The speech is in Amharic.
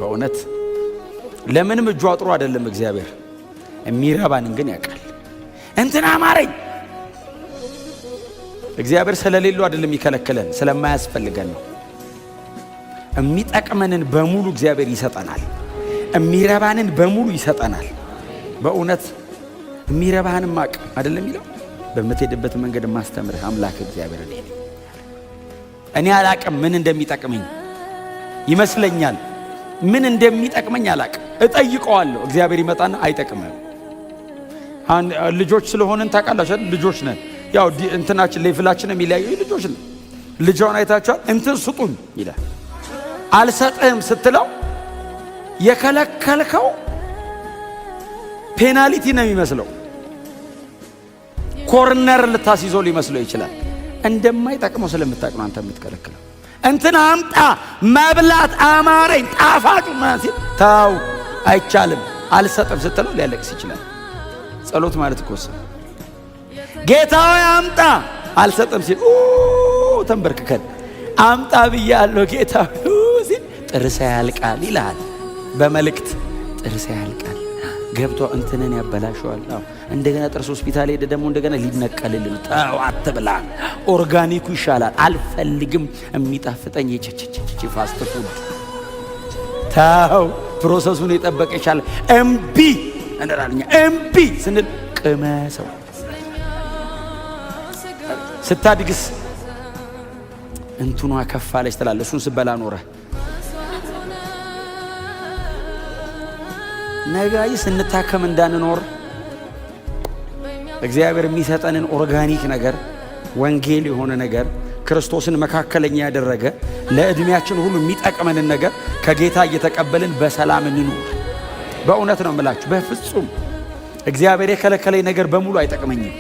በእውነት ለምንም እጁ አጥሮ አይደለም እግዚአብሔር። የሚረባንን ግን ያውቃል። እንትና አማረኝ እግዚአብሔር ስለሌለው አይደለም ይከለክለን፣ ስለማያስፈልገን ነው። የሚጠቅመንን በሙሉ እግዚአብሔር ይሰጠናል። የሚረባንን በሙሉ ይሰጠናል። በእውነት የሚረባህንም አቅ አይደለም ይለው በምትሄድበት መንገድ ማስተምርህ አምላክ እግዚአብሔር ነኝ። እኔ አላቅም ምን እንደሚጠቅመኝ ይመስለኛል። ምን እንደሚጠቅመኝ አላቅም። እጠይቀዋለሁ። እግዚአብሔር ይመጣና አይጠቅምም። ልጆች ስለሆነን ታውቃላችሁ፣ ልጆች ነን። ያው እንትናችን ሌቭላችን የሚለያየው ልጆች ነን። ልጅውን አይታችኋል። እንትን ስጡኝ ይላል። አልሰጥህም ስትለው የከለከልከው ፔናልቲ ነው የሚመስለው። ኮርነር ልታስይዘው ሊመስለው ይችላል። እንደማይጠቅመው ስለምታውቅ ነው አንተ የምትከለክለው። እንትን አምጣ መብላት አማረኝ ጣፋጭ ማለት ታው አይቻልም አልሰጥም ስትለው ሊያለቅስ ይችላል። ጸሎት ማለት እኮ ጌታዬ አምጣ አልሰጥም ሲል ተንበርክከን አምጣ ብያለሁ ጌታዬ ሲል ጥርስ ያልቃል ይላል። በመልእክት ጥርስ ያልቃል ገብቶ እንትንን ያበላሸዋል። እንደገና ጥርስ ሆስፒታል ሄደ ደግሞ እንደገና ሊነቀልልን ታው አትብላ ኦርጋኒኩ ይሻላል። አልፈልግም የሚጣፍጠኝ የቸቸቸ ፋስት ፉድ ታው ፕሮሰሱን የጠበቀ ይሻላል። እምቢ እንራልኛ እምቢ ስንል ቅመሰው። ስታድግስ እንትኗ ከፋለች ትላለህ። እሱን ስበላ ኖረ ነጋይ ስንታከም እንዳንኖር እግዚአብሔር የሚሰጠንን ኦርጋኒክ ነገር ወንጌል የሆነ ነገር ክርስቶስን መካከለኛ ያደረገ ለእድሜያችን ሁሉ የሚጠቅመንን ነገር ከጌታ እየተቀበልን በሰላም እንኑር። በእውነት ነው የምላችሁ፣ በፍጹም እግዚአብሔር የከለከለኝ ነገር በሙሉ አይጠቅመኝም።